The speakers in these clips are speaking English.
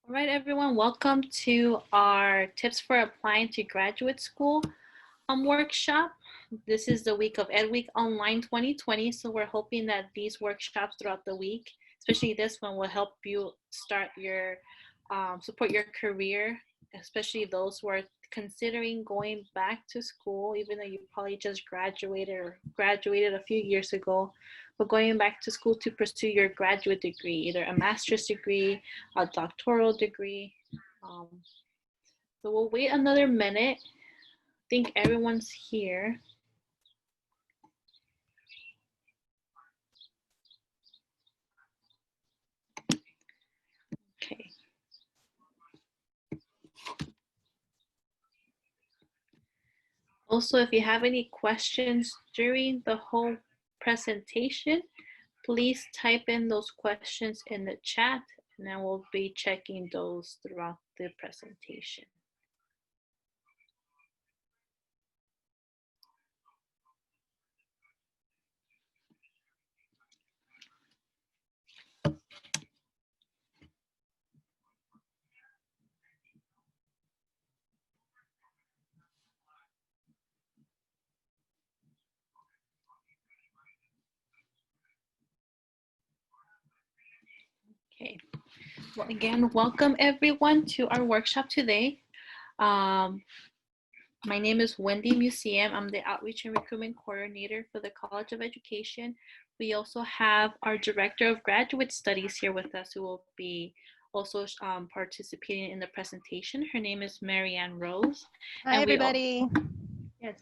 All right, everyone, welcome to our tips for applying to graduate school workshop. This is the week of EDWeek Online 2020, so we're hoping that these workshops throughout the week, especially this one, will help you start your, support your career, especially those who are considering going back to school, even though you probably just graduated a few years ago, but going back to school to pursue your graduate degree, either a master's degree, a doctoral degree. Um, so we'll wait another minute. I think everyone's here. Okay. Also, if you have any questions during the whole presentation, please type in those questions in the chat, and then we'll be checking those throughout the presentation. Okay. Well, again, welcome everyone to our workshop today. My name is Wendy Museum. I'm the Outreach and Recruitment Coordinator for the College of Education. We also have our Director of Graduate Studies here with us, who will be also participating in the presentation. Her name is Marianne Rose. Hi, everybody. Yes.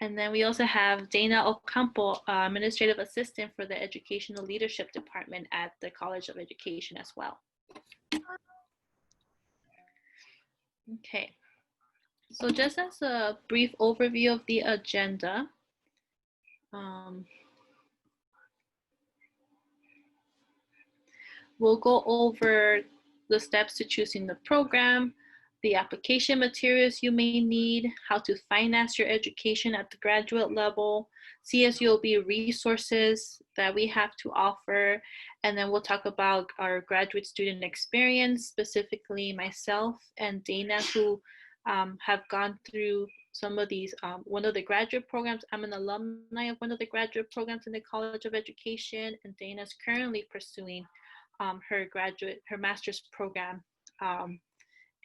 And then we also have Dana Ocampo, Administrative Assistant for the Educational Leadership Department at the College of Education as well. Okay. So just as a brief overview of the agenda, we'll go over the steps to choosing the program, the application materials you may need, how to finance your education at the graduate level, CSULB resources that we have to offer, and then we'll talk about our graduate student experience, specifically myself and Dana, who have gone through some of these, one of the graduate programs. I'm an alumni of one of the graduate programs in the College of Education, and Dana's currently pursuing her master's program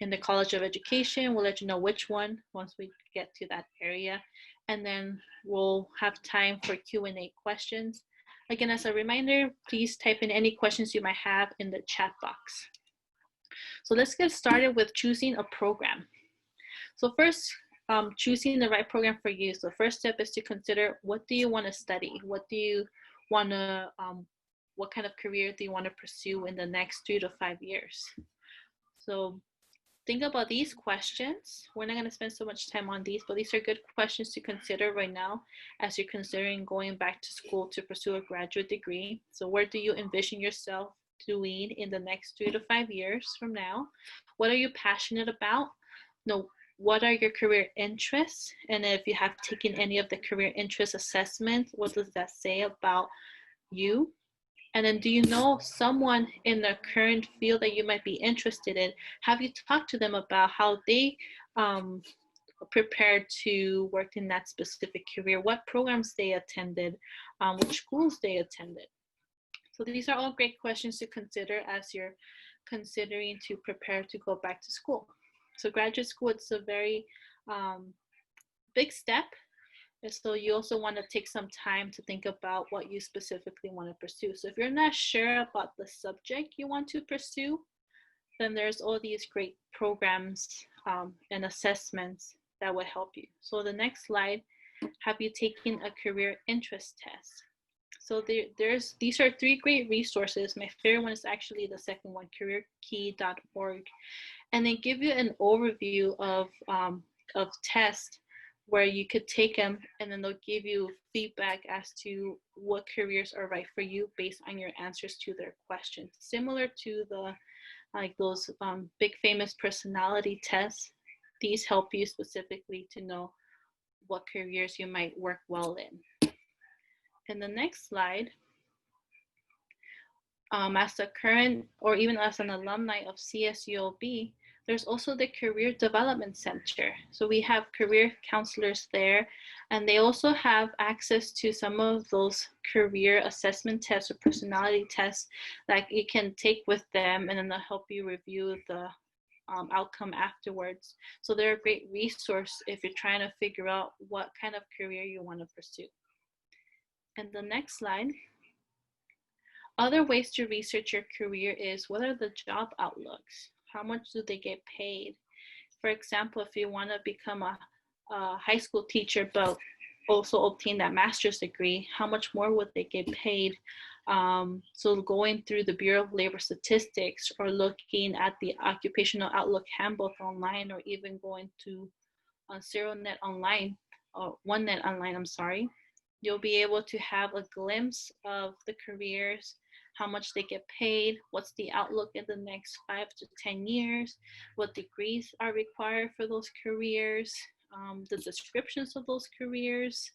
in the College of Education. We'll let you know which one once we get to that area. And then we'll have time for Q&A questions. Again, as a reminder, please type in any questions you might have in the chat box. So let's get started with choosing a program. So first, choosing the right program for you. So the first step is to consider, what do you want to study? What do you want to, what kind of career do you want to pursue in the next 3 to 5 years? So think about these questions. We're not going to spend so much time on these, but these are good questions to consider right now as you're considering going back to school to pursue a graduate degree. So where do you envision yourself doing in the next 3 to 5 years from now? What are you passionate about? What are your career interests? And if you have taken any of the career interest assessments, what does that say about you? And then, do you know someone in the current field that you might be interested in? Have you talked to them about how they prepared to work in that specific career? What programs they attended? Which schools they attended? So these are all great questions to consider as you're considering to prepare to go back to school. So graduate school, it's a very big step. And so you also want to take some time to think about what you specifically want to pursue. So if you're not sure about the subject you want to pursue, then there's all these great programs and assessments that would help you. So the next slide, have you taken a career interest test? So these are 3 great resources. My favorite one is actually the second one, careerkey.org. And they give you an overview of tests where you could take them, and then they'll give you feedback as to what careers are right for you based on your answers to their questions. Similar to those big famous personality tests, these help you specifically to know what careers you might work well in. In the next slide, As a current or even as an alumni of CSULB, there's also the Career Development Center. So we have career counselors there, and they also have access to some of those career assessment tests or personality tests that you can take with them, and then they'll help you review the outcome afterwards. So they're a great resource if you're trying to figure out what kind of career you want to pursue. And the next slide. Other ways to research your career is what are the job outlooks? How much do they get paid? For example, if you want to become a high school teacher, but also obtain that master's degree, how much more would they get paid? So going through the Bureau of Labor Statistics or looking at the Occupational Outlook Handbook online, or even going to ZeroNet Online, or OneNet Online, I'm sorry, you'll be able to have a glimpse of the careers, how much they get paid, what's the outlook in the next 5 to 10 years, what degrees are required for those careers, the descriptions of those careers.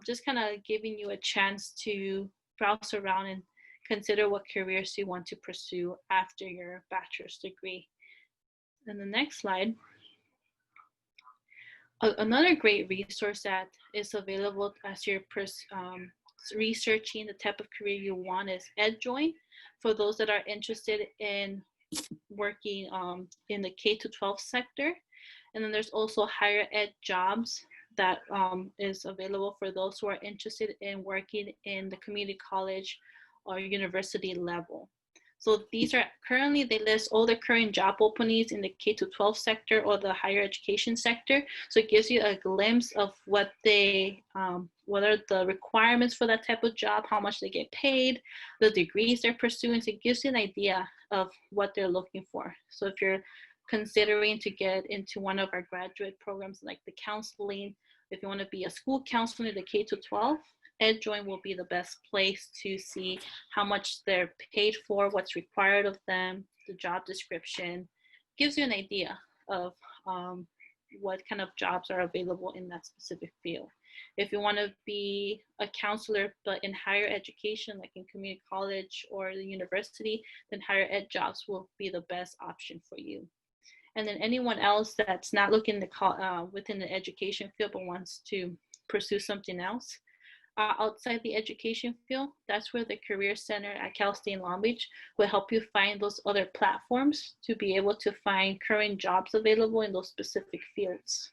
Just kind of giving you a chance to browse around and consider what careers you want to pursue after your bachelor's degree. And the next slide. Another great resource that is available as you're researching the type of career you want is EDWeek, for those that are interested in working in the K-12 sector. And then there's also higher ed jobs that is available for those who are interested in working in the community college or university level. So these are currently, they list all the current job openings in the K-12 sector or the higher education sector. So it gives you a glimpse of what are the requirements for that type of job, how much they get paid, the degrees they're pursuing. So it gives you an idea of what they're looking for. So if you're considering to get into one of our graduate programs like the counseling, if you want to be a school counselor in the K-12, EDWeek will be the best place to see how much they're paid for, what's required of them, the job description. Gives you an idea of what kind of jobs are available in that specific field. If you want to be a counselor but in higher education, like in community college or the university, then higher ed jobs will be the best option for you. And then anyone else that's not looking to within the education field but wants to pursue something else, outside the education field, that's where the Career Center at Cal State Long Beach will help you find those other platforms to be able to find current jobs available in those specific fields.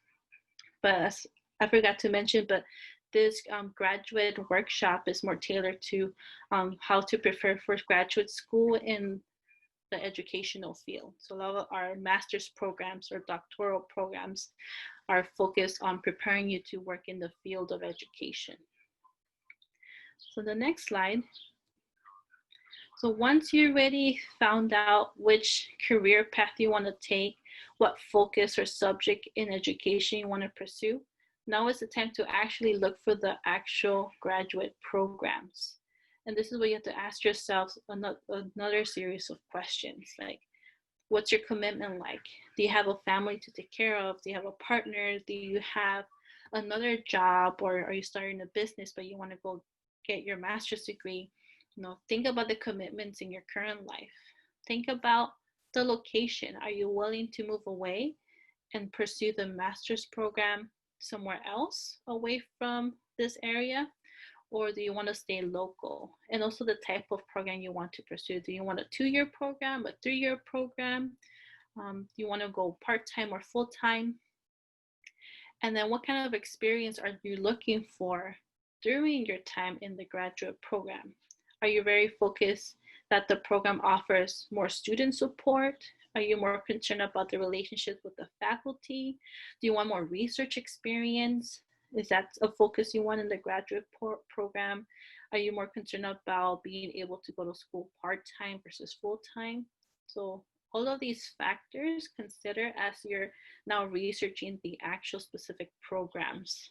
But as I forgot to mention, but this graduate workshop is more tailored to how to prepare for graduate school in the educational field. So a lot of our master's programs or doctoral programs are focused on preparing you to work in the field of education. So the next slide. So once you already found out which career path you want to take, what focus or subject in education you want to pursue, now is the time to actually look for the actual graduate programs. And this is where you have to ask yourself another series of questions, like, what's your commitment like? Do you have a family to take care of? Do you have a partner? Do you have another job, or are you starting a business but you want to go get your master's degree? Think about the commitments in your current life. Think about the location. Are you willing to move away and pursue the master's program somewhere else away from this area? Or do you want to stay local? And also the type of program you want to pursue. Do you want a 2-year program, a 3-year program? Do you want to go part-time or full-time? And then what kind of experience are you looking for during your time in the graduate program? Are you very focused that the program offers more student support? Are you more concerned about the relationship with the faculty? Do you want more research experience? Is that a focus you want in the graduate program? Are you more concerned about being able to go to school part-time versus full-time? So all of these factors consider as you're now researching the actual specific programs,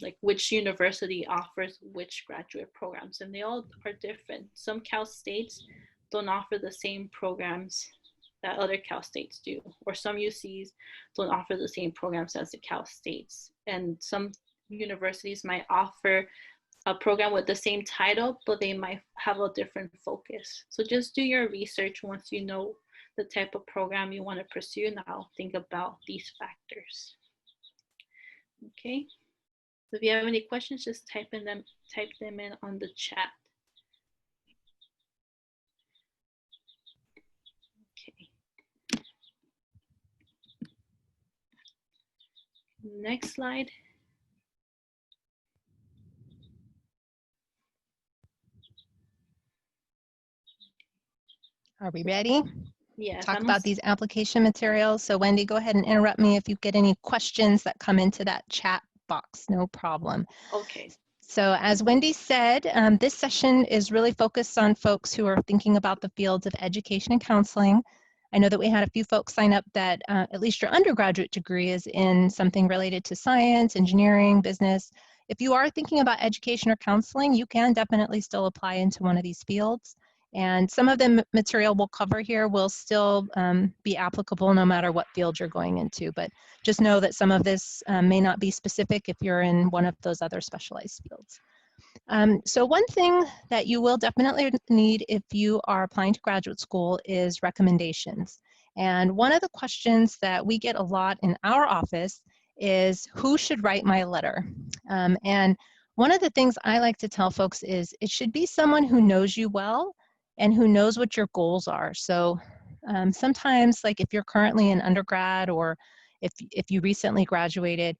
like which university offers which graduate programs, and they all are different. Some Cal States don't offer the same programs that other Cal States do, or some UCs don't offer the same programs as the Cal States. And some universities might offer a program with the same title, but they might have a different focus. So just do your research once you know the type of program you want to pursue. Now think about these factors. Okay. So if you have any questions, just type them in on the chat. Okay. Next slide. Are we ready? Yes. Talk about these application materials. So Wendy, go ahead and interrupt me if you get any questions that come into that chat box, no problem. Okay. So as Wendy said, this session is really focused on folks who are thinking about the fields of education and counseling. I know that we had a few folks sign up that at least your undergraduate degree is in something related to science, engineering, business. If you are thinking about education or counseling, you can definitely still apply into one of these fields. And some of the material we'll cover here will still be applicable no matter what field you're going into. But just know that some of this may not be specific if you're in one of those other specialized fields. So one thing that you will definitely need if you are applying to graduate school is recommendations. And one of the questions that we get a lot in our office is, who should write my letter? And one of the things I like to tell folks is it should be someone who knows you well and who knows what your goals are. So sometimes, like if you're currently in undergrad or if you recently graduated,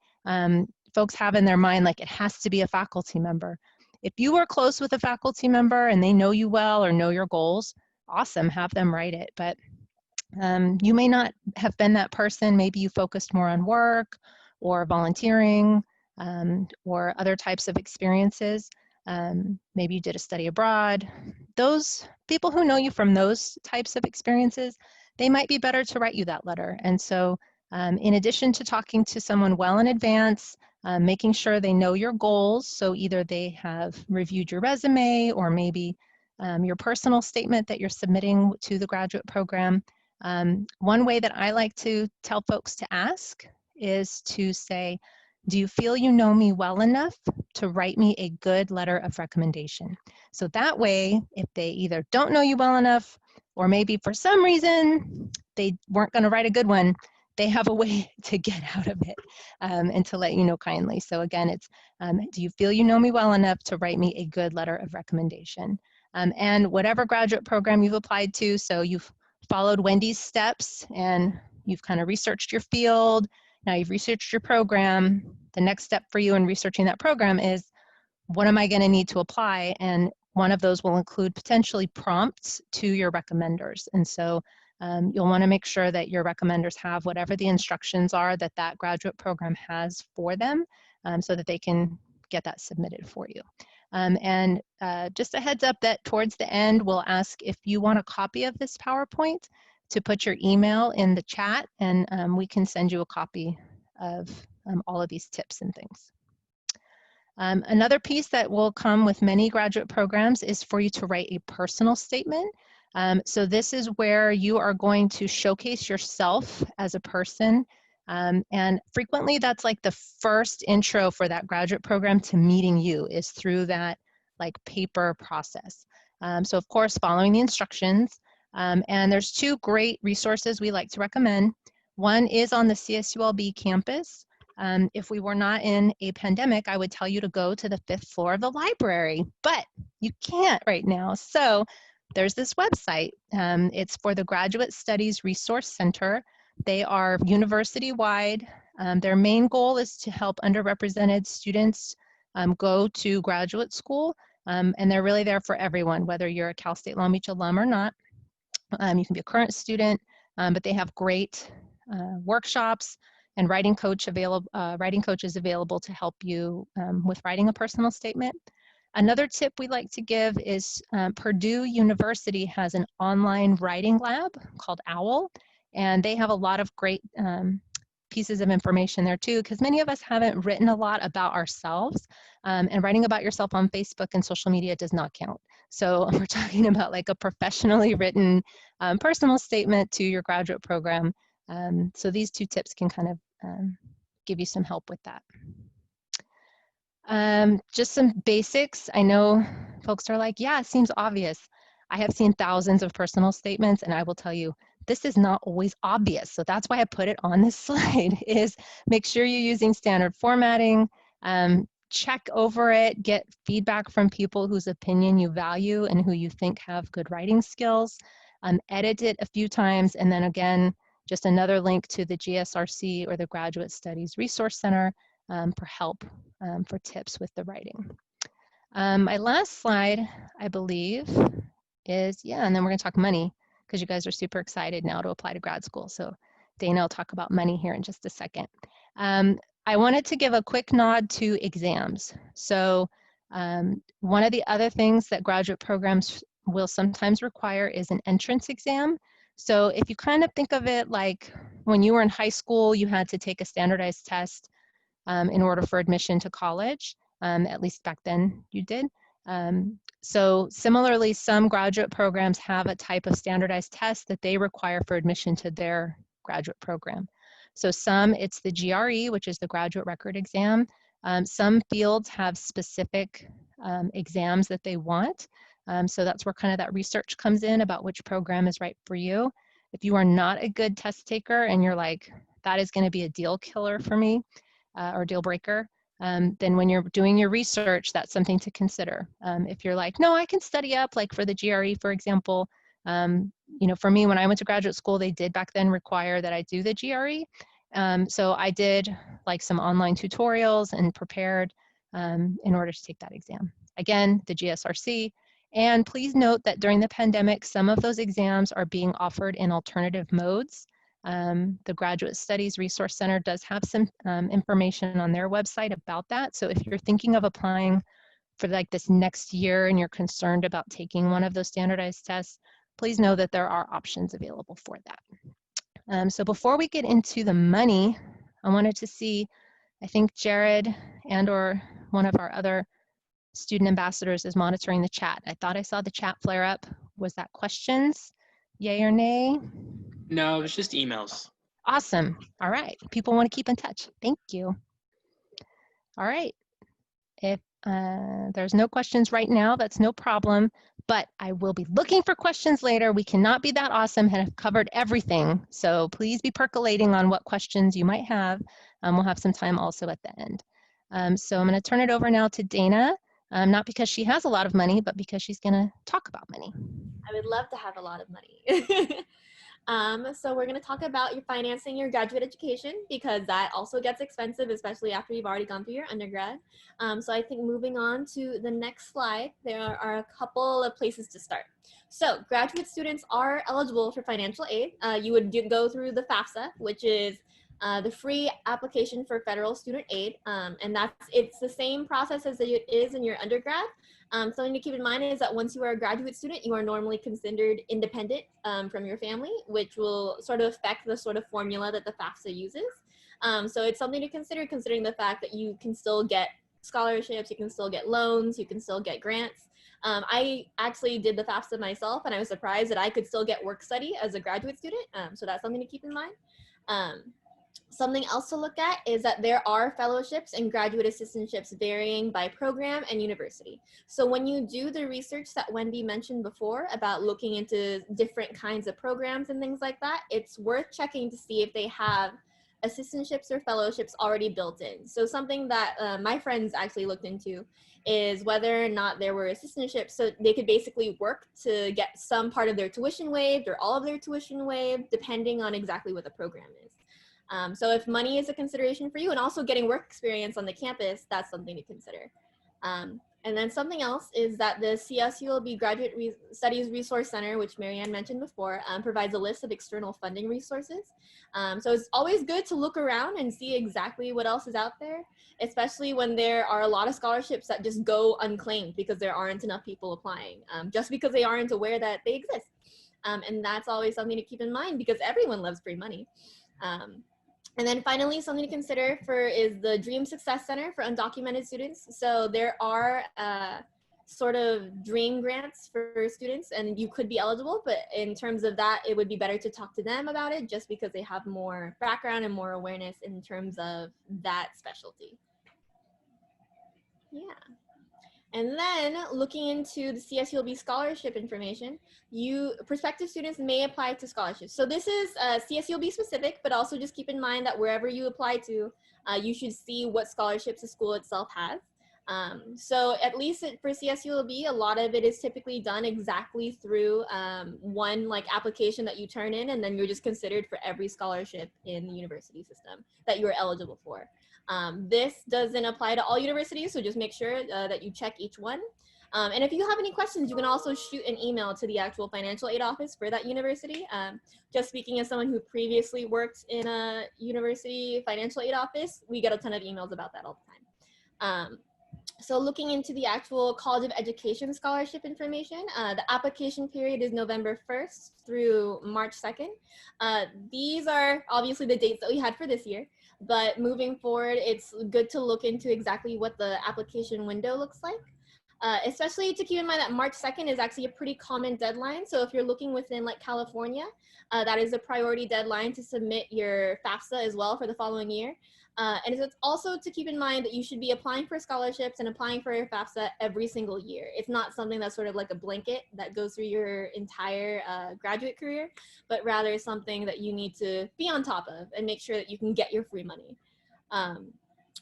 folks have in their mind like it has to be a faculty member. If you are close with a faculty member and they know you well or know your goals, awesome, have them write it. But you may not have been that person. Maybe you focused more on work or volunteering or other types of experiences. Maybe you did a study abroad. Those people who know you from those types of experiences, they might be better to write you that letter. And so in addition to talking to someone well in advance, making sure they know your goals, so either they have reviewed your resume or maybe your personal statement that you're submitting to the graduate program. One way that I like to tell folks to ask is to say, do you feel you know me well enough to write me a good letter of recommendation? So that way, if they either don't know you well enough, or maybe for some reason they weren't going to write a good one, they have a way to get out of it and to let you know kindly. So again, it's, do you feel you know me well enough to write me a good letter of recommendation? And whatever graduate program you've applied to, so you've followed Wendy's steps and you've kind of researched your field, now you've researched your program. The next step for you in researching that program is, what am I going to need to apply? And one of those will include potentially prompts to your recommenders. And so you'll want to make sure that your recommenders have whatever the instructions are that that graduate program has for them so that they can get that submitted for you. And just a heads up that towards the end, we'll ask if you want a copy of this PowerPoint to put your email in the chat, and we can send you a copy of all of these tips and things. Another piece that will come with many graduate programs is for you to write a personal statement. So this is where you are going to showcase yourself as a person. And frequently that's like the first intro for that graduate program to meeting you is through that like paper process. So of course, following the instructions. And there's two great resources we like to recommend. One is on the CSULB campus. If we were not in a pandemic, I would tell you to go to the 5th floor of the library, but you can't right now. So there's this website. It's for the Graduate Studies Resource Center. They are university-wide. Their main goal is to help underrepresented students go to graduate school, and they're really there for everyone, whether you're a Cal State Long Beach alum or not. You can be a current student, but they have great workshops and writing coaches available to help you with writing a personal statement. Another tip we like to give is Purdue University has an online writing lab called OWL, and they have a lot of great pieces of information there too, because many of us haven't written a lot about ourselves, and writing about yourself on Facebook and social media does not count. So we're talking about like a professionally written personal statement to your graduate program. So these two tips can kind of give you some help with that. Just some basics. I know folks are like, yeah, it seems obvious. I have seen thousands of personal statements, and I will tell you, this is not always obvious. So that's why I put it on this slide, is make sure you're using standard formatting, check over it, get feedback from people whose opinion you value and who you think have good writing skills, edit it a few times, and then again, just another link to the GSRC or the Graduate Studies Resource Center for help, for tips with the writing. My last slide, I believe, is, yeah, and then we're gonna talk money because you guys are super excited now to apply to grad school. So Dana will talk about money here in just a second. I wanted to give a quick nod to exams. So one of the other things that graduate programs will sometimes require is an entrance exam. So if you kind of think of it like when you were in high school, you had to take a standardized test in order for admission to college, at least back then you did. So similarly, some graduate programs have a type of standardized test that they require for admission to their graduate program. So some, it's the GRE, which is the graduate record exam. Some fields have specific exams that they want. So that's where kind of that research comes in about which program is right for you. If you are not a good test taker and you're like, that is going to be a deal killer for me, or deal breaker, then when you're doing your research, that's something to consider. If you're like, no, I can study up, like for the GRE, for example, you know, for me, when I went to graduate school, they did back then require that I do the GRE. So I did like some online tutorials and prepared in order to take that exam. Again, the GSRC. And please note that during the pandemic, some of those exams are being offered in alternative modes. The Graduate Studies Resource Center does have some information on their website about that. So if you're thinking of applying for like this next year and you're concerned about taking one of those standardized tests, please know that there are options available for that. So before we get into the money, I wanted to see, I think Jared and or one of our other student ambassadors is monitoring the chat. I thought I saw the chat flare up. Was that questions? Yay or nay? No, it was just emails. Awesome. All right. People want to keep in touch. Thank you. All right. If there's no questions right now, that's no problem, but I will be looking for questions later. We cannot be that awesome and have covered everything. So please be percolating on what questions you might have. We'll have some time also at the end. So I'm going to turn it over now to Dana, not because she has a lot of money, but because she's going to talk about money. I would love to have a lot of money. So we're going to talk about your financing your graduate education, because that also gets expensive, especially after you've already gone through your undergrad. So I think moving on to the next slide, there are a couple of places to start. So graduate students are eligible for financial aid. You would go through the FAFSA, which is the free application for federal student aid. And it's the same process as it is in your undergrad. Something to keep in mind is that once you are a graduate student, you are normally considered independent from your family, which will sort of affect the sort of formula that the FAFSA uses. So it's something to consider, considering the fact that you can still get scholarships, you can still get loans, you can still get grants. I actually did the FAFSA myself, and I was surprised that I could still get work study as a graduate student. So that's something to keep in mind. Something else to look at is that there are fellowships and graduate assistantships varying by program and university. So when you do the research that Wendy mentioned before about looking into different kinds of programs and things like that, it's worth checking to see if they have assistantships or fellowships already built in. So something that my friends actually looked into is whether or not there were assistantships, so they could basically work to get some part of their tuition waived or all of their tuition waived, depending on exactly what the program is. So if money is a consideration for you, and also getting work experience on the campus, that's something to consider. And then something else is that the CSULB Graduate Studies Resource Center, which Marianne mentioned before, provides a list of external funding resources. So it's always good to look around and see exactly what else is out there, especially when there are a lot of scholarships that just go unclaimed because there aren't enough people applying, just because they aren't aware that they exist. And that's always something to keep in mind, because everyone loves free money. And then finally, something to consider is the Dream Success Center for undocumented students. So there are sort of dream grants for students, and you could be eligible, but in terms of that, it would be better to talk to them about it, just because they have more background and more awareness in terms of that specialty. Yeah. And then looking into the CSULB scholarship information, prospective students may apply to scholarships. So this is CSULB specific, but also just keep in mind that wherever you apply to, you should see what scholarships the school itself has. So at least for CSULB, a lot of it is typically done exactly through one like application that you turn in, and then you're just considered for every scholarship in the university system that you're eligible for. This doesn't apply to all universities, so just make sure that you check each one. And if you have any questions, you can also shoot an email to the actual financial aid office for that university. Just speaking as someone who previously worked in a university financial aid office, we get a ton of emails about that all the time. So looking into the actual College of Education scholarship information, the application period is November 1st through March 2nd. These are obviously the dates that we had for this year, but moving forward, it's good to look into exactly what the application window looks like. Especially to keep in mind that March 2nd is actually a pretty common deadline. So if you're looking within like California, that is a priority deadline to submit your FAFSA as well for the following year. And it's also to keep in mind that you should be applying for scholarships and applying for your FAFSA every single year. It's not something that's sort of like a blanket that goes through your entire graduate career, but rather something that you need to be on top of and make sure that you can get your free money.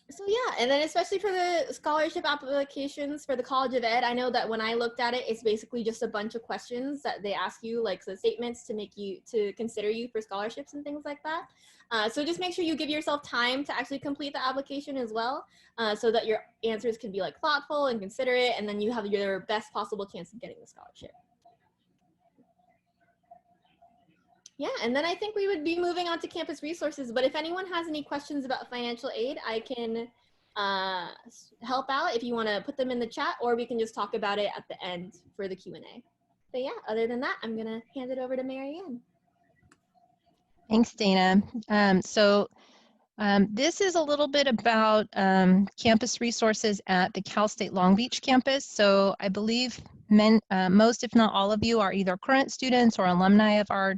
So yeah, and then especially for the scholarship applications for the College of Ed, I know that when I looked at it, it's basically just a bunch of questions that they ask you, like the statements to consider you for scholarships and things like that. So just make sure you give yourself time to actually complete the application as well, so that your answers can be like thoughtful and considerate, and then you have your best possible chance of getting the scholarship. Yeah, and then I think we would be moving on to campus resources, but if anyone has any questions about financial aid, I can help out if you want to put them in the chat, or we can just talk about it at the end for the Q&A. But yeah, other than that, I'm going to hand it over to Mary Ann. Thanks, Dana. This is a little bit about campus resources at the Cal State Long Beach campus. So I believe most, if not all of you, are either current students or alumni of our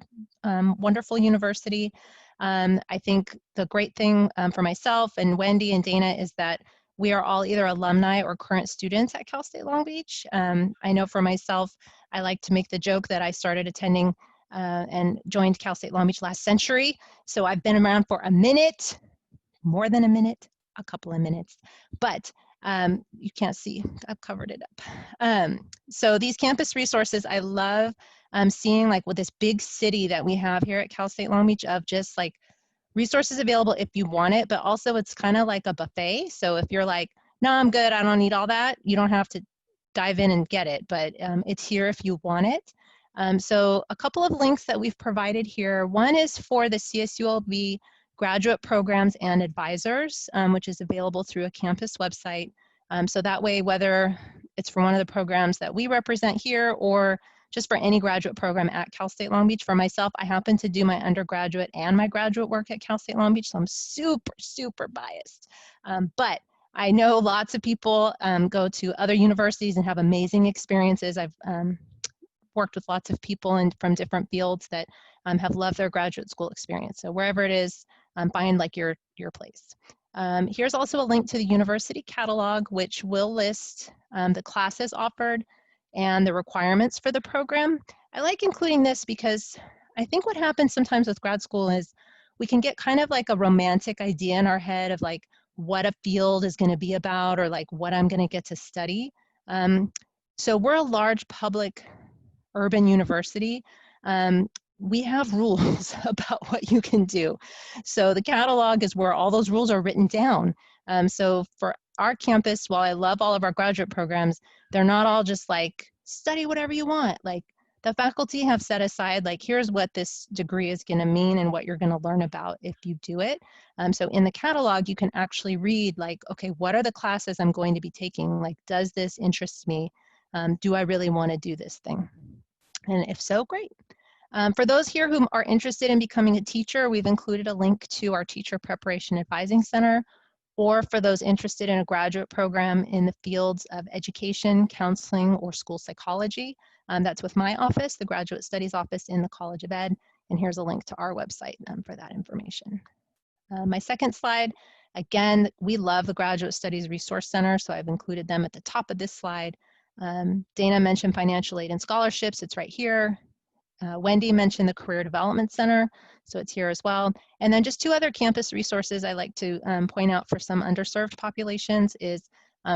wonderful university. I think the great thing for myself and Wendy and Dana is that we are all either alumni or current students at Cal State Long Beach. I know for myself, I like to make the joke that I started attending and joined Cal State Long Beach last century. So I've been around for a minute, more than a minute, a couple of minutes, but you can't see, I've covered it up. So these campus resources, I love seeing like with this big city that we have here at Cal State Long Beach of just like resources available if you want it, but also it's kind of like a buffet. So if you're like, no, I'm good, I don't need all that, you don't have to dive in and get it, but it's here if you want it. So a couple of links that we've provided here. One is for the CSULB graduate programs and advisors, which is available through a campus website. So that way, whether it's for one of the programs that we represent here or just for any graduate program at Cal State Long Beach. For myself, I happen to do my undergraduate and my graduate work at Cal State Long Beach, so I'm super, super biased. But I know lots of people go to other universities and have amazing experiences. I've worked with lots of people from different fields that have loved their graduate school experience. So wherever it is, find like your place. Here's also a link to the university catalog, which will list the classes offered and the requirements for the program. I like including this because I think what happens sometimes with grad school is we can get kind of like a romantic idea in our head of like what a field is going to be about or like what I'm going to get to study. So we're a large public urban university. We have rules about what you can do. So the catalog is where all those rules are written down. So for our campus, while I love all of our graduate programs, they're not all just like study whatever you want. Like the faculty have set aside like here's what this degree is going to mean and what you're going to learn about if you do it. So in the catalog, you can actually read like, okay, what are the classes I'm going to be taking? Like, does this interest me? Do I really want to do this thing? And if so, great. For those here who are interested in becoming a teacher, we've included a link to our Teacher Preparation Advising Center, or for those interested in a graduate program in the fields of education, counseling, or school psychology. That's with my office, the Graduate Studies Office in the College of Ed, and here's a link to our website for that information. My second slide, Again, we love the Graduate Studies Resource Center, so I've included them at the top of this slide. Dana mentioned financial aid and scholarships. It's right here. Wendy mentioned the Career Development Center, so it's here as well. And then just two other campus resources I like to point out for some underserved populations is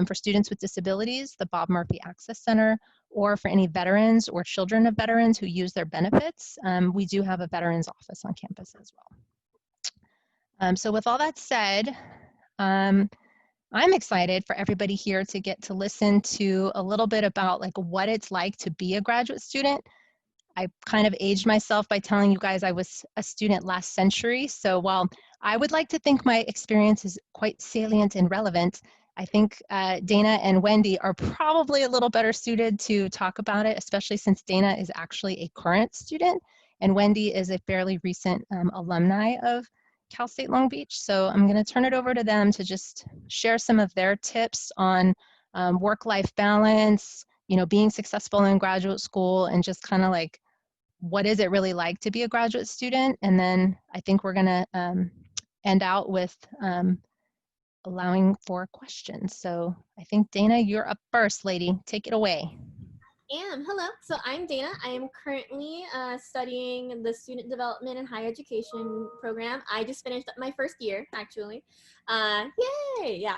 for students with disabilities, the Bob Murphy Access Center, or for any veterans or children of veterans who use their benefits. We do have a veterans office on campus as well. So with all that said, I'm excited for everybody here to get to listen to a little bit about like what it's like to be a graduate student. I kind of aged myself by telling you guys I was a student last century. So while I would like to think my experience is quite salient and relevant, I think Dana and Wendy are probably a little better suited to talk about it, especially since Dana is actually a current student and Wendy is a fairly recent alumni of Cal State Long Beach. So I'm going to turn it over to them to just share some of their tips on work-life balance, you know, being successful in graduate school, and just kind of like, what is it really like to be a graduate student? And then I think we're gonna end out with allowing for questions. So I think Dana, you're up first, lady. Take it away. Hello, so I'm Dana. I am currently studying the Student Development and Higher Education program. I just finished up my first year, actually. Yay, yeah.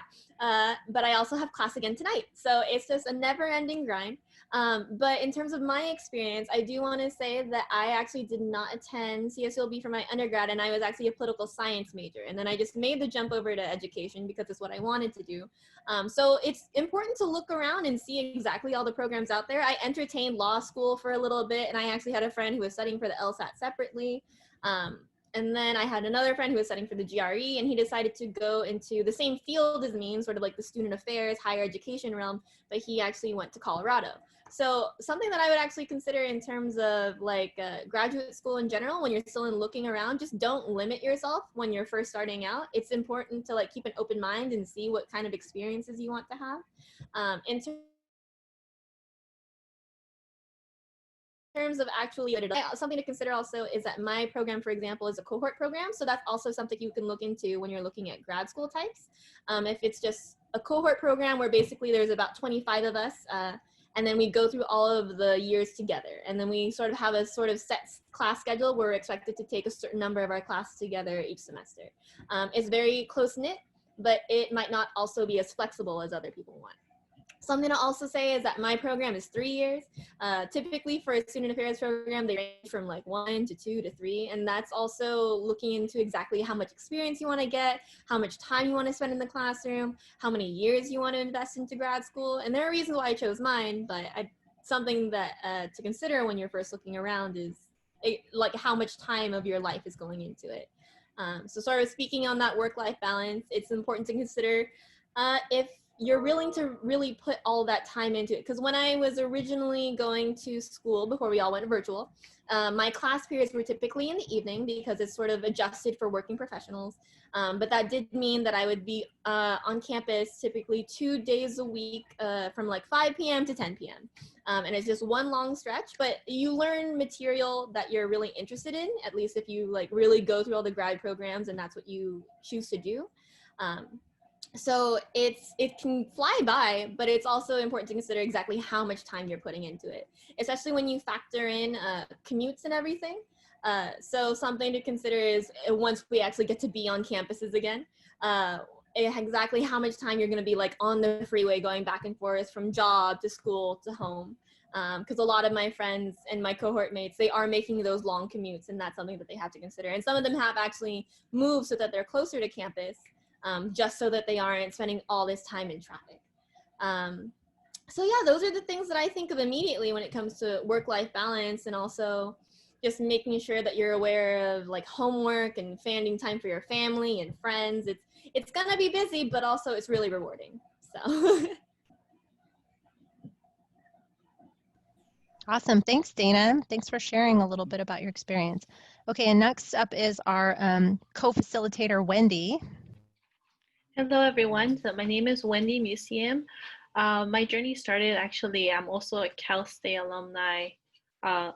But I also have class again tonight. So it's just a never-ending grind. But in terms of my experience, I do want to say that I actually did not attend CSULB for my undergrad, and I was actually a political science major. And then I just made the jump over to education because it's what I wanted to do. So it's important to look around and see exactly all the programs out there. I entertained law school for a little bit, and I actually had a friend who was studying for the LSAT separately. And then I had another friend who was studying for the GRE, and he decided to go into the same field as me, sort of like the student affairs, higher education realm, but he actually went to Colorado. So something that I would actually consider in terms of like graduate school in general, when you're still looking around, just don't limit yourself when you're first starting out. It's important to like keep an open mind and see what kind of experiences you want to have. In terms of actually, something to consider also is that my program, for example, is a cohort program. So that's also something you can look into when you're looking at grad school types. If it's just a cohort program where basically there's about 25 of us, and then we go through all of the years together. And then we sort of have a sort of set class schedule where we're expected to take a certain number of our classes together each semester. It's very close-knit, but it might not also be as flexible as other people want. Something to also say is that my program is 3 years. Typically for a student affairs program, they range from like 1 to 2 to 3. And that's also looking into exactly how much experience you want to get, how much time you want to spend in the classroom, how many years you want to invest into grad school. And there are reasons why I chose mine, but something that to consider when you're first looking around is like how much time of your life is going into it. So sort of speaking on that work-life balance, it's important to consider if you're willing to really put all that time into it. Because when I was originally going to school before we all went virtual, my class periods were typically in the evening because it's sort of adjusted for working professionals. But that did mean that I would be on campus typically 2 days a week from like 5 p.m. to 10 p.m. And it's just one long stretch, but you learn material that you're really interested in, at least if you like really go through all the grad programs and that's what you choose to do. So it can fly by, but it's also important to consider exactly how much time you're putting into it, especially when you factor in commutes and everything. So something to consider is once we actually get to be on campuses again, exactly how much time you're going to be like on the freeway going back and forth from job to school to home. Because a lot of my friends and my cohort mates, they are making those long commutes, and that's something that they have to consider. And some of them have actually moved so that they're closer to campus. Just so that they aren't spending all this time in traffic. So yeah, those are the things that I think of immediately when it comes to work-life balance, and also just making sure that you're aware of like homework and finding time for your family and friends. It's gonna be busy, but also it's really rewarding. So. Awesome. Thanks, Dana. Thanks for sharing a little bit about your experience. Okay, and next up is our co-facilitator, Wendy. Hello, everyone. So my name is Wendy Museum. My journey started actually, I'm also a Cal State alumni,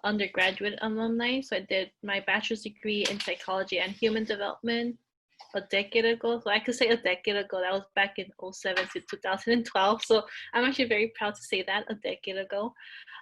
undergraduate alumni. So I did my bachelor's degree in psychology and human development. a decade ago. So I could say a decade ago. That was back in 07 to 2012. So I'm actually very proud to say that, a decade ago.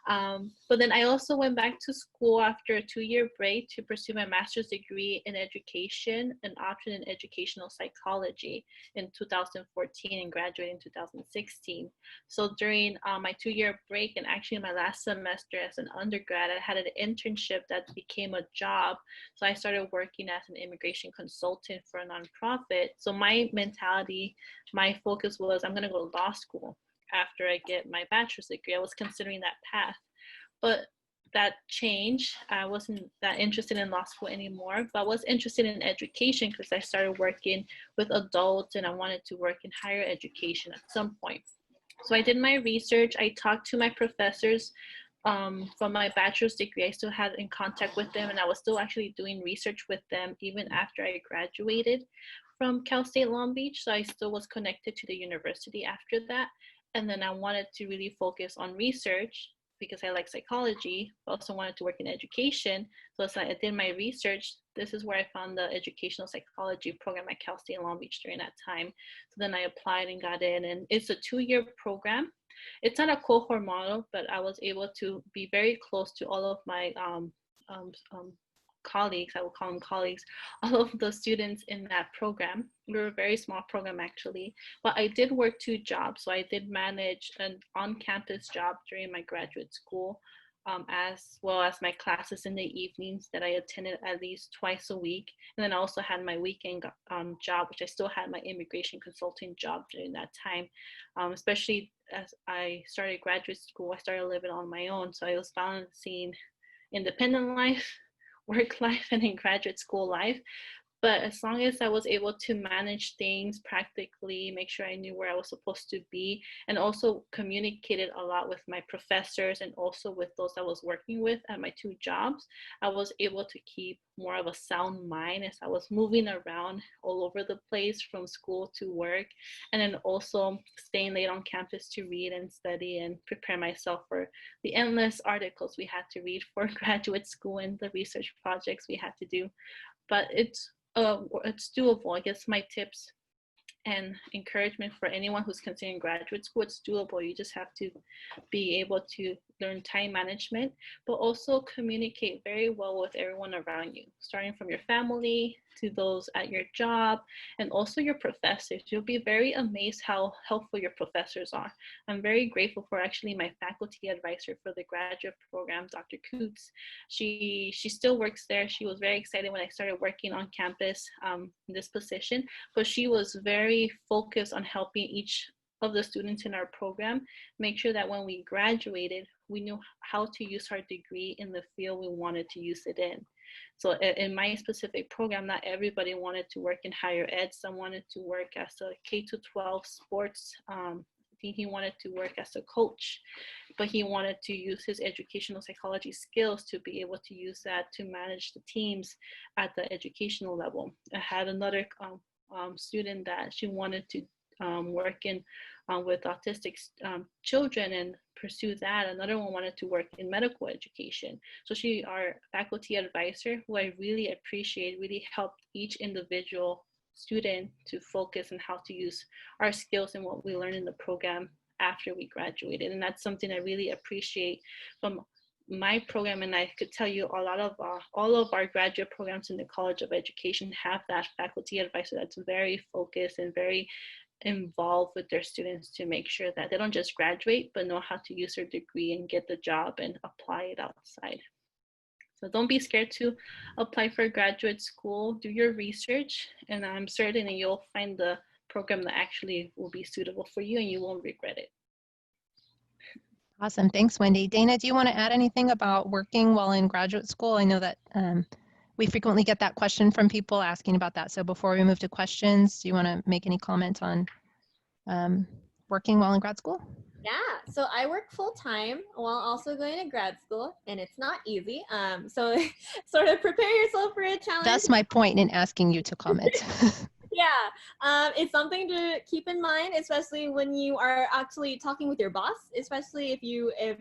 But then I also went back to school after a 2-year break to pursue my master's degree in education, an option in educational psychology in 2014 and graduated in 2016. So during my 2-year break and actually my last semester as an undergrad, I had an internship that became a job. So I started working as an immigration consultant for a nonprofit. So my mentality, my focus was I'm going to go to law school after I get my bachelor's degree. I was considering that path, but that changed. I wasn't that interested in law school anymore, but I was interested in education because I started working with adults and I wanted to work in higher education at some point. So I did my research. I talked to my professors from my bachelor's degree. I still had in contact with them, and I was still actually doing research with them even after I graduated from Cal State Long Beach. So I still was connected to the university after that. And then I wanted to really focus on research because I like psychology, but also wanted to work in education. So as I did my research, this is where I found the educational psychology program at Cal State Long Beach during that time. So then I applied and got in, and it's a 2-year program. It's not a cohort model, but I was able to be very close to all of my colleagues, I will call them colleagues, all of the students in that program. We were a very small program actually, but I did work 2 jobs. So I did manage an on-campus job during my graduate school, as well as my classes in the evenings that I attended at least twice a week. And then I also had my weekend job, which I still had my immigration consulting job during that time. Especially as I started graduate school, I started living on my own. So I was balancing independent life, work life, and in graduate school life. But as long as I was able to manage things practically, make sure I knew where I was supposed to be, and also communicated a lot with my professors and also with those I was working with at my 2 jobs, I was able to keep more of a sound mind as I was moving around all over the place from school to work, and then also staying late on campus to read and study and prepare myself for the endless articles we had to read for graduate school and the research projects we had to do. But it's doable. I guess my tips and encouragement for anyone who's considering graduate school, it's doable. You just have to be able to learn time management, but also communicate very well with everyone around you, starting from your family to those at your job, and also your professors. You'll be very amazed how helpful your professors are. I'm very grateful for actually my faculty advisor for the graduate program, Dr. Coots. She still works there. She was very excited when I started working on campus in this position, but she was very focused on helping each of the students in our program make sure that when we graduated, we knew how to use our degree in the field we wanted to use it in. So in my specific program, not everybody wanted to work in higher ed. Some wanted to work as a K-12 sports. I think he wanted to work as a coach, but he wanted to use his educational psychology skills to be able to use that to manage the teams at the educational level. I had another student that she wanted to work in with autistic children and pursue that. Another one wanted to work in medical education. So she, our faculty advisor, who I really appreciate, really helped each individual student to focus on how to use our skills and what we learned in the program after we graduated. And that's something I really appreciate from my program. And I could tell you a lot of all of our graduate programs in the College of Education have that faculty advisor that's very focused and very involved with their students to make sure that they don't just graduate, but know how to use their degree and get the job and apply it outside. So don't be scared to apply for graduate school. Do your research, and I'm certain that you'll find the program that actually will be suitable for you and you won't regret it. Awesome. Thanks, Wendy. Dana, do you want to add anything about working while in graduate school? I know that we frequently get that question from people asking about that. So before we move to questions, do you want to make any comment on working while in grad school? Yeah, so I work full time while also going to grad school, and it's not easy. So sort of prepare yourself for a challenge. That's my point in asking you to comment. Yeah, it's something to keep in mind, especially when you are actually talking with your boss, especially if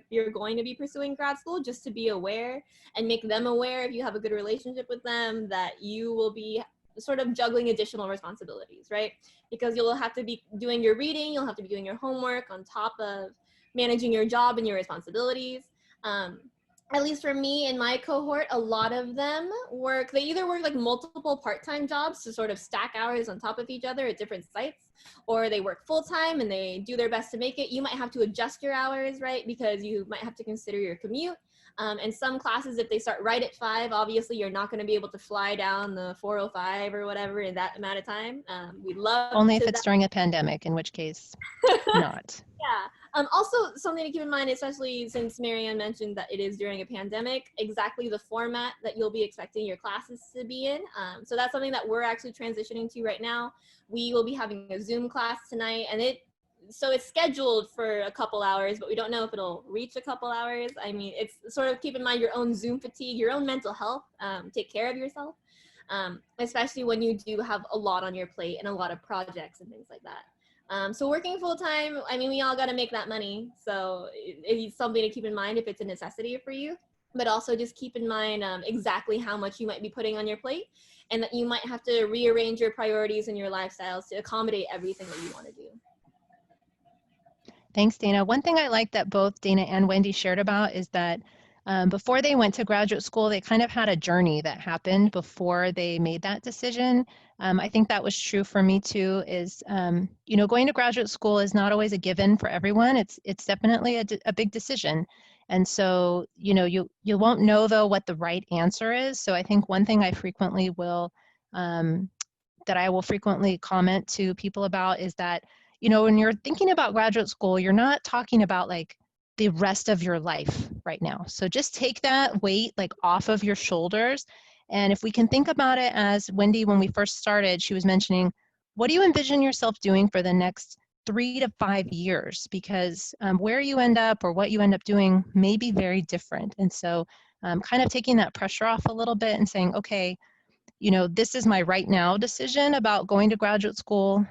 you're going to be pursuing grad school, just to be aware and make them aware, if you have a good relationship with them, that you will be sort of juggling additional responsibilities, right? Because you'll have to be doing your reading, you'll have to be doing your homework on top of managing your job and your responsibilities. At least for me in my cohort, a lot of them they either work like multiple part-time jobs to sort of stack hours on top of each other at different sites, or they work full-time and they do their best to make it. You might have to adjust your hours, right? Because you might have to consider your commute. And some classes, if they start right at 5, obviously you're not going to be able to fly down the 405 or whatever in that amount of time. We'd love Only if it's during a pandemic, in which case not. Yeah. Also, something to keep in mind, especially since Marianne mentioned that it is during a pandemic, exactly the format that you'll be expecting your classes to be in. So that's something that we're actually transitioning to right now. We will be having a Zoom class tonight, and it's scheduled for a couple hours, but we don't know if it'll reach a couple hours. I mean, it's sort of keep in mind your own Zoom fatigue, your own mental health. Take care of yourself, especially when you do have a lot on your plate and a lot of projects and things like that. So working full time, I mean, we all got to make that money. So it's something to keep in mind if it's a necessity for you, but also just keep in mind exactly how much you might be putting on your plate, and that you might have to rearrange your priorities and your lifestyles to accommodate everything that you want to do. Thanks, Dana. One thing I like that both Dana and Wendy shared about is that before they went to graduate school, they kind of had a journey that happened before they made that decision. I think that was true for me too, is, going to graduate school is not always a given for everyone. It's definitely a big decision. And so, you won't know though what the right answer is. So I think one thing I frequently will, that I will frequently comment to people about is that, when you're thinking about graduate school, you're not talking about like the rest of your life right now. So just take that weight like off of your shoulders. And if we can think about it as Wendy, when we first started, she was mentioning, what do you envision yourself doing for the next 3 to 5 years? Because where you end up or what you end up doing may be very different. And so kind of taking that pressure off a little bit and saying, okay, this is my right now decision about going to graduate school,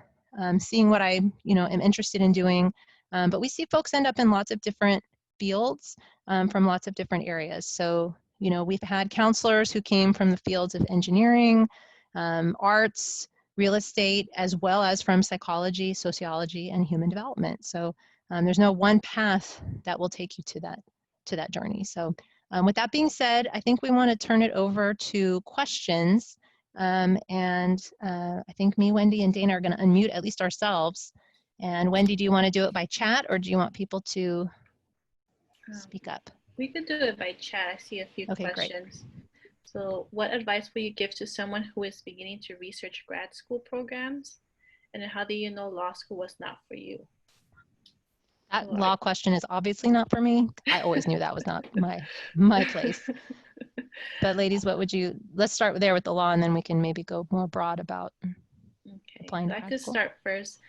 seeing what I, am interested in doing. But we see folks end up in lots of different fields from lots of different areas. So, we've had counselors who came from the fields of engineering, arts, real estate, as well as from psychology, sociology, and human development. So there's no one path that will take you to that journey. So with that being said, I think we want to turn it over to questions. I think me, Wendy, and Dana are going to unmute at least ourselves. And Wendy, do you want to do it by chat, or do you want people to speak up? We could do it by chat. I see a few questions. Great. So what advice will you give to someone who is beginning to research grad school programs? And then how do you know law school was not for you? That law question is obviously not for me. I always knew that was not my place. But ladies, let's start there with the law, and then we can maybe go more broad about applying to grad school. I could start first.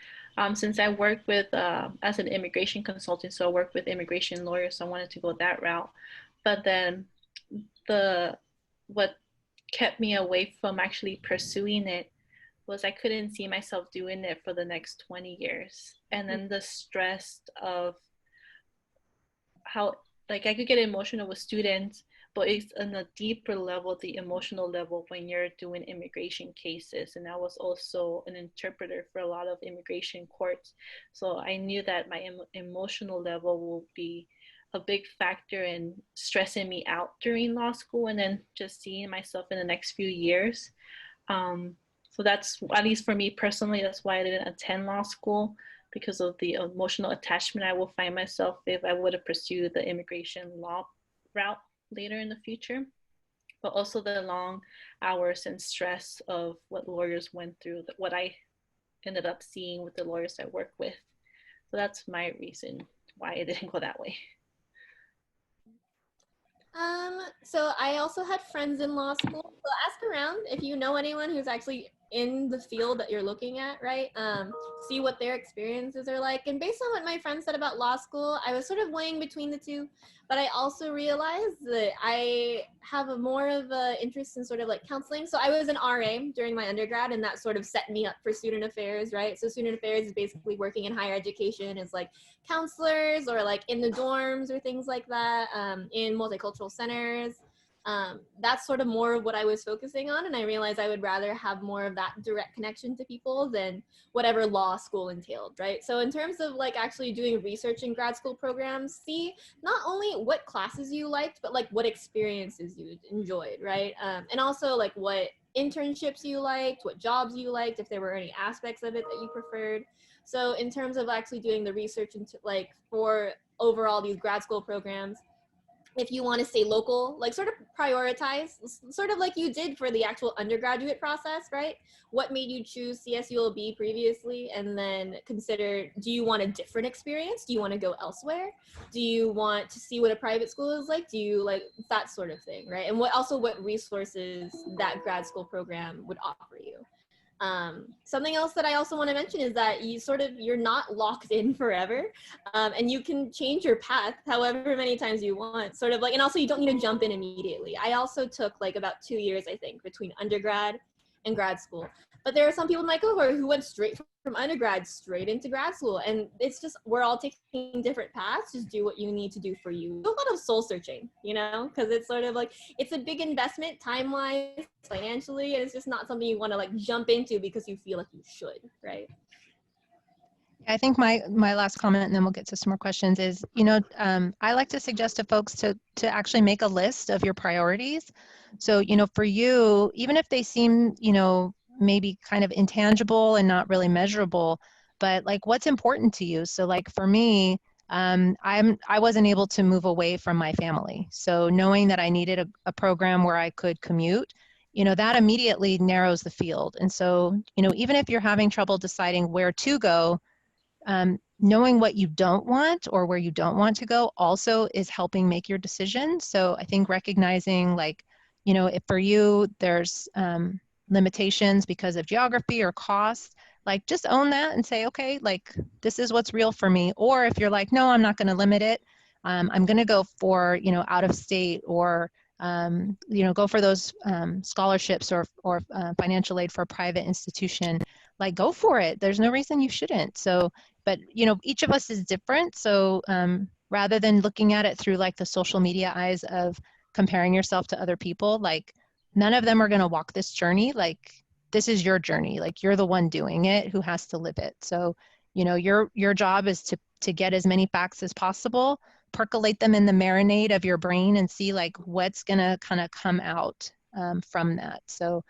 Since I work with, as an immigration consultant, so I work with immigration lawyers, so I wanted to go that route. But then what kept me away from actually pursuing it was I couldn't see myself doing it for the next 20 years. And then the stress of how, like, I could get emotional with students, but it's on a deeper level, the emotional level, when you're doing immigration cases. And I was also an interpreter for a lot of immigration courts. So I knew that my emotional level will be a big factor in stressing me out during law school, and then just seeing myself in the next few years. So that's, at least for me personally, that's why I didn't attend law school, because of the emotional attachment I will find myself if I would have pursued the immigration law route later in the future, but also the long hours and stress of what lawyers went through, what I ended up seeing with the lawyers I work with. So that's my reason why I didn't go that way. So I also had friends in law school. So ask around if you know anyone who's actually in the field that you're looking at, right? See what their experiences are like. And based on what my friend said about law school, I was sort of weighing between the two, but I also realized that I have more of an interest in sort of like counseling. So I was an RA during my undergrad, and that sort of set me up for student affairs, right? So student affairs is basically working in higher education as like counselors, or like in the dorms or things like that, in multicultural centers. That's sort of more what I was focusing on, and I realized I would rather have more of that direct connection to people than whatever law school entailed, right? So in terms of like actually doing research in grad school programs, see not only what classes you liked, but like what experiences you enjoyed, right? And also like what internships you liked, what jobs you liked, if there were any aspects of it that you preferred. So in terms of actually doing the research into like for overall these grad school programs, if you want to stay local, like sort of prioritize, sort of like you did for the actual undergraduate process, right? What made you choose CSULB previously? And then consider, do you want a different experience? Do you want to go elsewhere? Do you want to see what a private school is like? Do you like that sort of thing, right? And what resources that grad school program would offer you. Something else that I also want to mention is that you're not locked in forever, and you can change your path however many times you want, sort of like, and also you don't need to jump in immediately. I also took like about 2 years, I think, between undergrad and grad school. But there are some people in my cohort who went straight from undergrad straight into grad school. And it's just, we're all taking different paths. Just do what you need to do for you. A lot of soul searching, you know, because it's sort of like, it's a big investment time-wise, financially, and it's just not something you want to like jump into because you feel like you should, right? I think my last comment, and then we'll get to some more questions, is, you know, I like to suggest to folks to actually make a list of your priorities. So, you know, for you, even if they seem, you know, maybe kind of intangible and not really measurable, but like what's important to you. So like for me, I wasn't able to move away from my family. So knowing that I needed a program where I could commute, you know, that immediately narrows the field. And so, you know, even if you're having trouble deciding where to go, knowing what you don't want or where you don't want to go also is helping make your decision. So I think recognizing, like, you know, if for you there's limitations because of geography or cost, like just own that and say, okay, like this is what's real for me. Or if you're like, no, I'm not going to limit it. I'm going to go for, you know, out of state, or you know, go for those scholarships or financial aid for a private institution. Like, go for it. There's no reason you shouldn't. So, but you know, each of us is different. So rather than looking at it through like the social media eyes of comparing yourself to other people, like none of them are going to walk this journey. Like, this is your journey. Like, you're the one doing it who has to live it. So, you know, your job is to get as many facts as possible, percolate them in the marinade of your brain, and see like what's going to kind of come out from that. So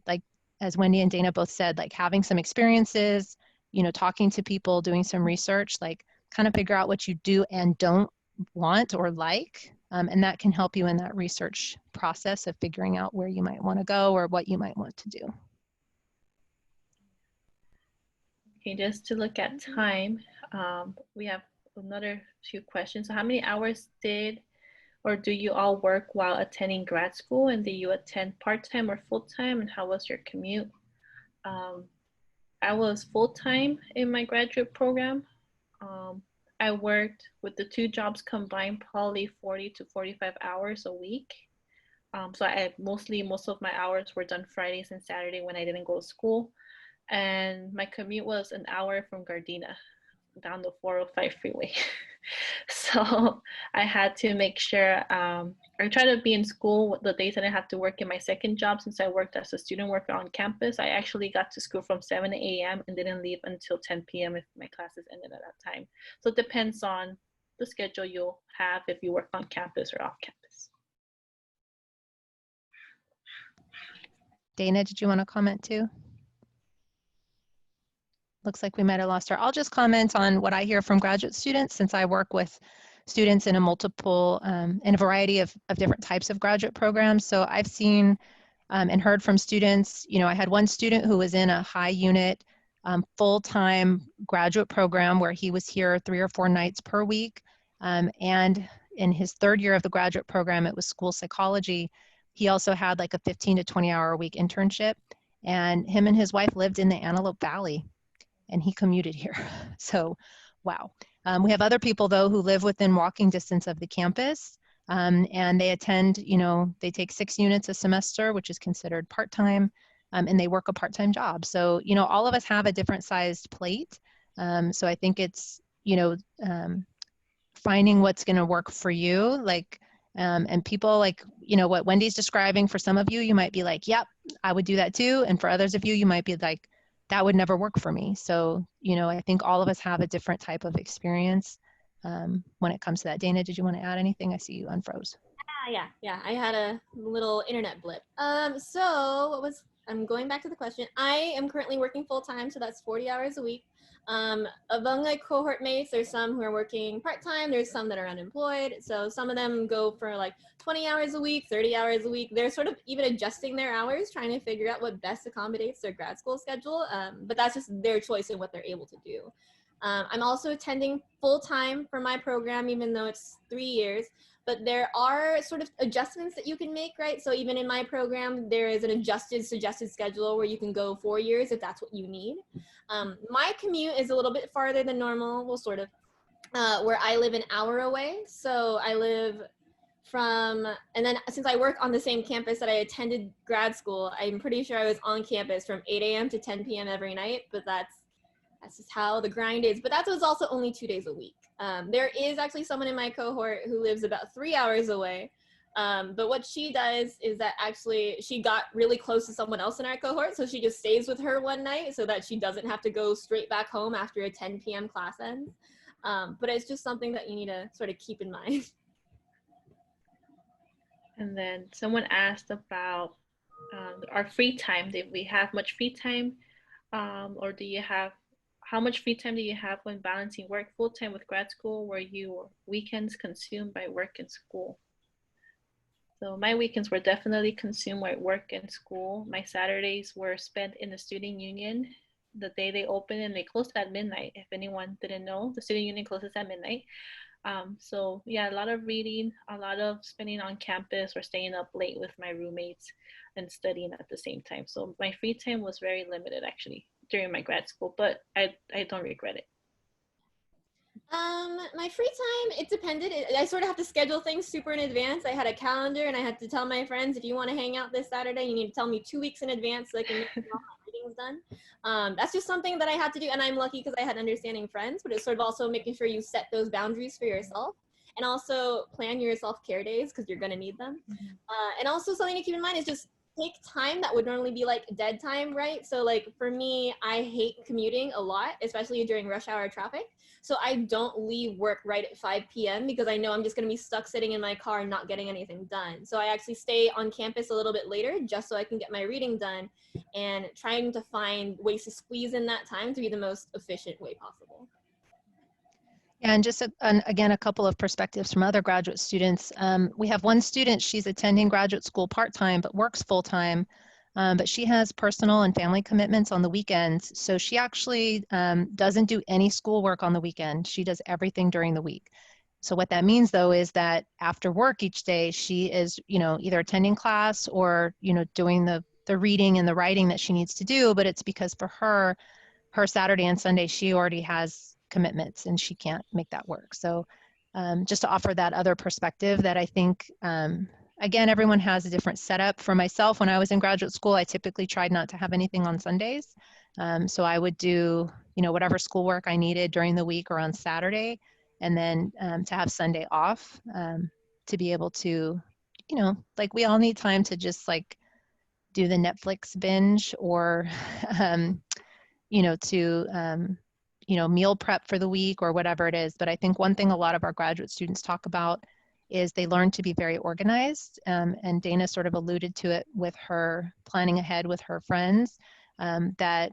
like, as Wendy and Dana both said, like having some experiences, you know, talking to people, doing some research, like kind of figure out what you do and don't want or like. And that can help you in that research process of figuring out where you might want to go or what you might want to do. Okay, just to look at time, we have another few questions. So how many hours did or do you all work while attending grad school, and do you attend part-time or full-time, and how was your commute? I was full-time in my graduate program. I worked with the two jobs combined probably 40 to 45 hours a week. So most of my hours were done Fridays and Saturday when I didn't go to school. And my commute was an hour from Gardena down the 405 freeway. So I had to make sure, I try to be in school the days that I had to work in my second job. Since I worked as a student worker on campus, I actually got to school from 7 a.m. and didn't leave until 10 p.m. if my classes ended at that time. So it depends on the schedule you'll have if you work on campus or off campus. Dana, did you want to comment too? Looks like we might have lost her. I'll just comment on what I hear from graduate students, since I work with students in in a variety of different types of graduate programs. So I've seen and heard from students, you know, I had one student who was in a high unit full-time graduate program where he was here 3 or 4 nights per week. And in his third year of the graduate program, it was school psychology. He also had like a 15 to 20 hour a week internship, and him and his wife lived in the Antelope Valley, and he commuted here. So, wow. We have other people though who live within walking distance of the campus, and they attend, you know, they take 6 units a semester, which is considered part-time, and they work a part-time job. So, you know, all of us have a different sized plate. So I think it's, you know, finding what's going to work for you. Like, And people like, what Wendy's describing, for some of you, you might be like, yep, I would do that too. And for others of you, you might be like, that would never work for me. So, I think all of us have a different type of experience when it comes to that. Dana, did you want to add anything? I see you unfroze. Yeah. I had a little internet blip. So I'm going back to the question. I am currently working full time, so that's 40 hours a week. Among my cohort mates, there's some who are working part-time, there's some that are unemployed. So some of them go for like 20 hours a week, 30 hours a week. They're sort of even adjusting their hours, trying to figure out what best accommodates their grad school schedule. But that's just their choice and what they're able to do. I'm also attending full-time for my program, even though it's 3 years. But there are sort of adjustments that you can make, right? So even in my program, there is an suggested schedule where you can go 4 years if that's what you need. My commute is a little bit farther than normal, where I live an hour away. So I live and then since I work on the same campus that I attended grad school, I'm pretty sure I was on campus from 8 a.m. to 10 p.m. every night, but that's just how the grind is. But that was also only 2 days a week. There is actually someone in my cohort who lives about 3 hours away. But what she does is that actually she got really close to someone else in our cohort. So she just stays with her one night so that she doesn't have to go straight back home after a 10 p.m. class ends. But it's just something that you need to sort of keep in mind. And then someone asked about our free time. Did we have much free time? Or how much free time do you have when balancing work full-time with grad school? Were your weekends consumed by work and school? So my weekends were definitely consumed by work and school. My Saturdays were spent in the student union the day they open, and they closed at midnight. If anyone didn't know, the student union closes at midnight. So yeah, a lot of reading, a lot of spending on campus or staying up late with my roommates and studying at the same time. So my free time was very limited actually during my grad school, but I don't regret it. My free time, it depended. I sort of have to schedule things super in advance. I had a calendar and I had to tell my friends, if you want to hang out this Saturday, you need to tell me 2 weeks in advance so I can make all my readings done. That's just something that I had to do. And I'm lucky because I had understanding friends, but it's sort of also making sure you set those boundaries for yourself and also plan your self-care days because you're going to need them. And also something to keep in mind is just take time that would normally be like dead time, right? So like for me, I hate commuting a lot, especially during rush hour traffic. So I don't leave work right at 5 p.m. because I know I'm just going to be stuck sitting in my car and not getting anything done. So I actually stay on campus a little bit later just so I can get my reading done and trying to find ways to squeeze in that time to be the most efficient way possible. Yeah, and just again, a couple of perspectives from other graduate students. We have one student, she's attending graduate school part-time but works full-time, but she has personal and family commitments on the weekends. So she actually doesn't do any schoolwork on the weekend. She does everything during the week. So what that means though is that after work each day, she is, either attending class or, doing the reading and the writing that she needs to do, but it's because for her Saturday and Sunday, she already has commitments and she can't make that work. So just to offer that other perspective that I think, again, everyone has a different setup. For myself, when I was in graduate school, I typically tried not to have anything on Sundays. So I would do, whatever schoolwork I needed during the week or on Saturday, and then to have Sunday off to be able to, like we all need time to just like do the Netflix binge or, meal prep for the week or whatever it is. But I think one thing a lot of our graduate students talk about is they learn to be very organized. And Dana sort of alluded to it with her planning ahead with her friends, that,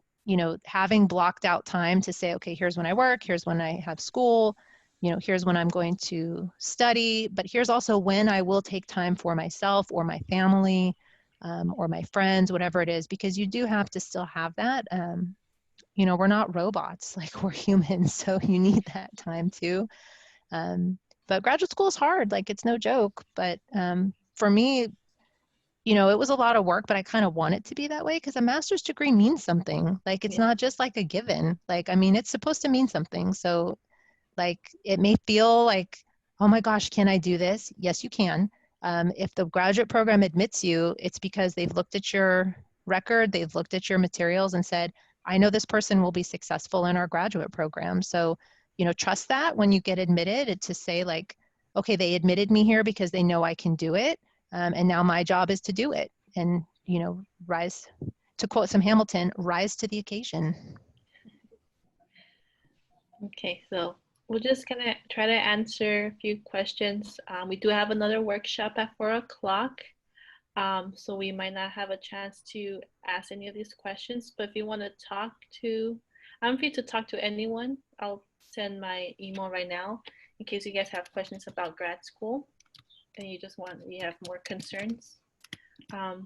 having blocked out time to say, okay, here's when I work, here's when I have school, here's when I'm going to study, but here's also when I will take time for myself or my family or my friends, whatever it is, because you do have to still have that. We're not robots, like we're humans, so you need that time too. But graduate school is hard, like it's no joke. But for me, it was a lot of work, but I kind of want it to be that way because a master's degree means something. Like it's not just like a given. Like, I mean, it's supposed to mean something. So like it may feel like, oh my gosh, can I do this? Yes, you can. If the graduate program admits you, it's because they've looked at your record, they've looked at your materials and said, I know this person will be successful in our graduate program. So, trust that when you get admitted to say like, okay, they admitted me here because they know I can do it. And now my job is to do it and, you know, rise, to quote some Hamilton, rise to the occasion. Okay, so we're just gonna try to answer a few questions. We do have another workshop at 4 o'clock. So we might not have a chance to ask any of these questions, but if you want to talk to, I'm free to talk to anyone. I'll send my email right now in case you guys have questions about grad school and you have more concerns.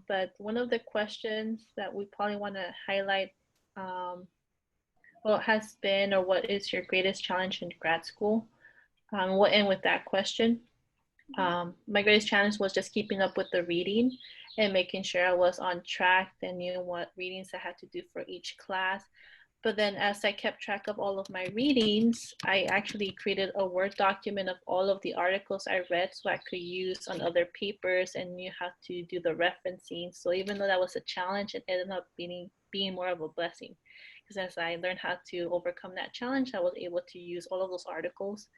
But one of the questions that we probably want to highlight, what has been or what is your greatest challenge in grad school? We'll end with that question. My greatest challenge was just keeping up with the reading and making sure I was on track and knew what readings I had to do for each class. But then as I kept track of all of my readings, I actually created a Word document of all of the articles I read so I could use on other papers and knew how to do the referencing. So even though that was a challenge, it ended up being more of a blessing. Because as I learned how to overcome that challenge, I was able to use all of those articles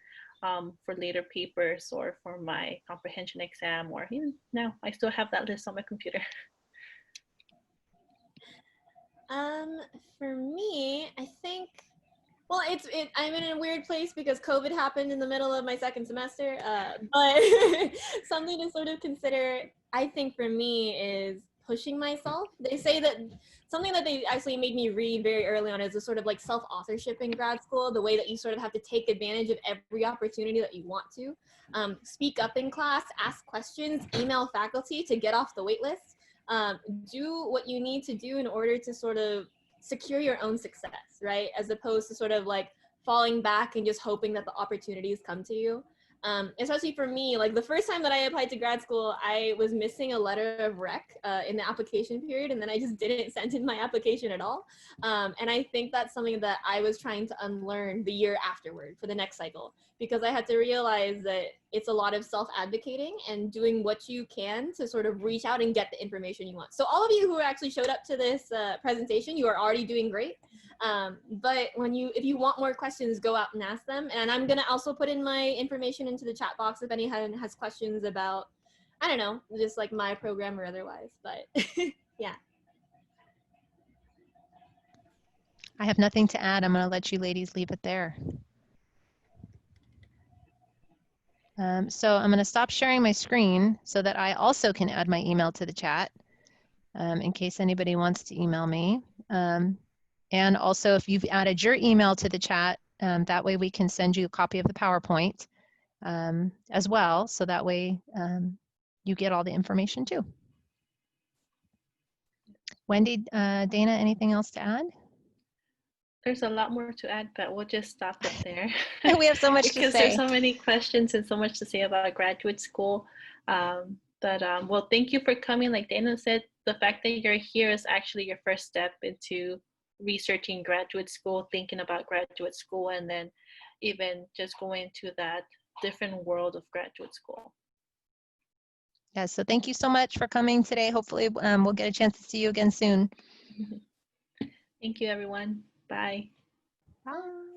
for later papers or for my comprehension exam, or even now I still have that list on my computer. For me, I think, well, I'm in a weird place because COVID happened in the middle of my second semester, but something to sort of consider, I think for me, is pushing myself. They say that something that they actually made me read very early on is a sort of like self-authorship in grad school, the way that you sort of have to take advantage of every opportunity that you want to. Speak up in class, ask questions, email faculty to get off the wait list. Do what you need to do in order to sort of secure your own success, right? As opposed to sort of like falling back and just hoping that the opportunities come to you. Especially for me, like the first time that I applied to grad school, I was missing a letter of rec in the application period, and then I just didn't send in my application at all. And I think that's something that I was trying to unlearn the year afterward for the next cycle, because I had to realize that it's a lot of self-advocating and doing what you can to sort of reach out and get the information you want. So all of you who actually showed up to this presentation, you are already doing great. But if you want more questions, go out and ask them. And I'm gonna also put in my information into the chat box if anyone has questions about, I don't know, just like my program or otherwise, but yeah. I have nothing to add. I'm going to let you ladies leave it there. So I'm going to stop sharing my screen so that I also can add my email to the chat in case anybody wants to email me. And also, if you've added your email to the chat, that way we can send you a copy of the PowerPoint as well. So that way you get all the information too. Wendy, Dana, anything else to add? There's a lot more to add, but we'll just stop it there. We have so much to because say. There's so many questions and so much to say about graduate school. Well, thank you for coming. Like Dana said, the fact that you're here is actually your first step into researching graduate school, thinking about graduate school, and then even just going to that different world of graduate school. Yeah, so thank you so much for coming today. Hopefully we'll get a chance to see you again soon. Thank you, everyone. Bye. Bye.